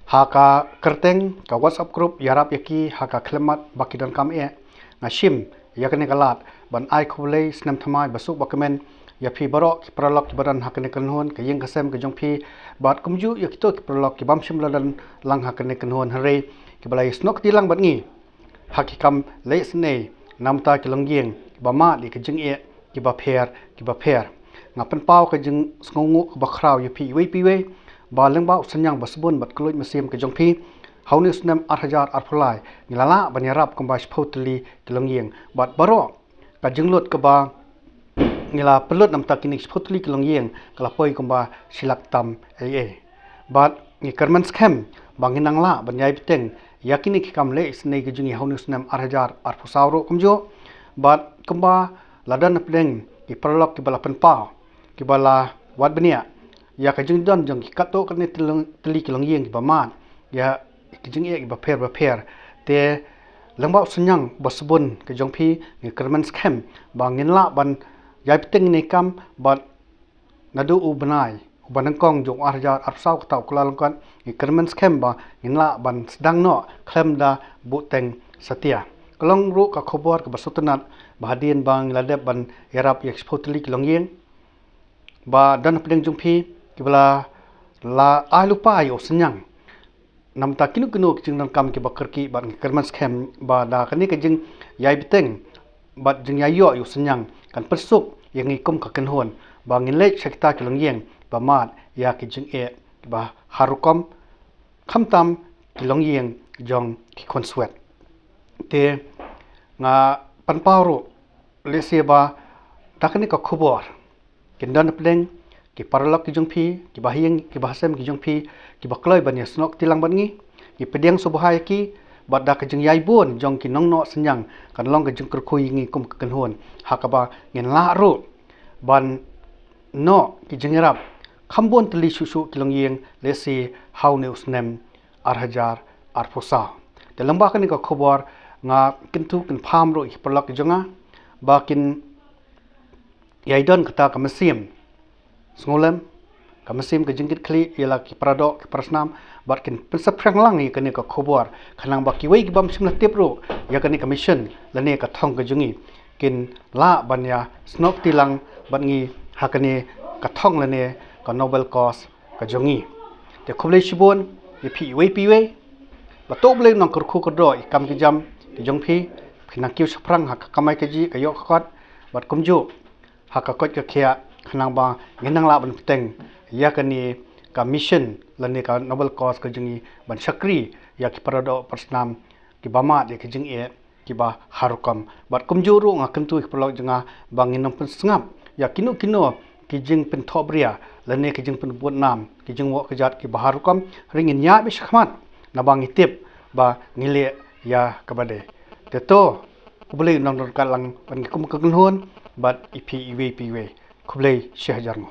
haka kerteng ka WhatsApp group iarap yaki haka klemat baki don kam ngashim yakane kalat ban ai khulei snam thamai basuk bakamen ya phi baro ki pralok ki badan hakane kanhon ka yeng kasem ka jongphi bat kumju yakito ki pralok ki bamshim ladan lang hakane kanhon hare ki balai snok tilang bat ngi hakikam leisne namta ki longïing bama di ka jing ki ba pher ngapan pau ka jing sngongu ka bakraw ya phi wei pi wei ba lengba synñiang basbun bat kluj masim ka jongphi hauni snam 8000 arpulai ngilala ban iarap kamba shpotli ki longïing bat baro ka jinglut ka ba ngila pelut nam takini shpotli ki longïing kala poi kamba silak tam bat ni kerman scam banginang la banyai biteng yakini ki kam le snei ki jungi hauni snam 8000 arpusauro kumjo bat kamba ladan pleng ki perlok ki bala penpa ki bala wat benia ya ka jing don jong ki kato kan teli ki longïing ki baman ya ki jing ki ba pher te lengba synñiang basbun ki jongphi ni kerman scam bangin la ban yai piteng ni kam bat nadu u banai banangkong jong 8000 arpsau ka tau kula longkan ni kerman scam ba inla ban sedang no klem da buteng setia kolong ru ka khobor ka basutunat bahadin bang ladep ban iarap ekspotli ki longïing ba dan pedeng jongphi ki bala la ai lupa yo synñiang nam ta kinu jing nam kam ki bakar ki ban kerman scam ba da kani ka jing yai biteng bat jing yai yo synñiang kan persuk yang ikum ka kenhon ba ngilek sekta ki longïing ba mat ya ki jing ba harukom khamtam ki longïing jong ki konsuet te nga panpauru lese ba takani ka khobor kindan pleng ki parlok ki jongphi ki bahiyeng ki bahasem ki jongphi ki bakloi ban yasnok tilang ban ngi ki pedeng subhai ki badda ka jing yai bon jong ki nongno synñiang kan long ka jing kurkhui ngi kum ka kanhon hakaba ngin la ro ban no ki jingrap khambon tli susu ki longïing lesi haune usnem 8000 arposa te lamba kani ka khobor nga kintu kin pham ro ki parlok ki jonga bakin yaidon kata ka masim ngolem kamasim ke jingkit kli ialah ki paradok ki prasnam batkin pensaprang lang ni kani ka khobor khanang ba ki wei ki bam simla tepro ya kani commission lane ka thong ka jungi kin la banya snok tilang bangi hakani ka thong lane ka nobel cause ka jungi te khoble shibon ye phi wei pi wei ba to ble nang kur khu ko do kam ki jam ki jongphi khinang kiu saprang ha ka kamai ka ji ka yok khot bat kumju ha ka kot ka khia khanang ba nginang la ban teng ya kani ka mission lani ka nobel cause ka jungi ban sakri ya ki parado persnam ki bama de ki jing ki ba harukam bat kumjuru nga kentu ki prolog janga bangin pun sngap ya kinu ki jing pen thobria lani ki jing pen buatnam ki jing wo kejat ki baharukam ringin nya be shkhmat na bangi tip ba ngile ya kabade teto kubli nang kalang ban ki kum ka gunhon bat ipi iwe pi we kublai syahjarngo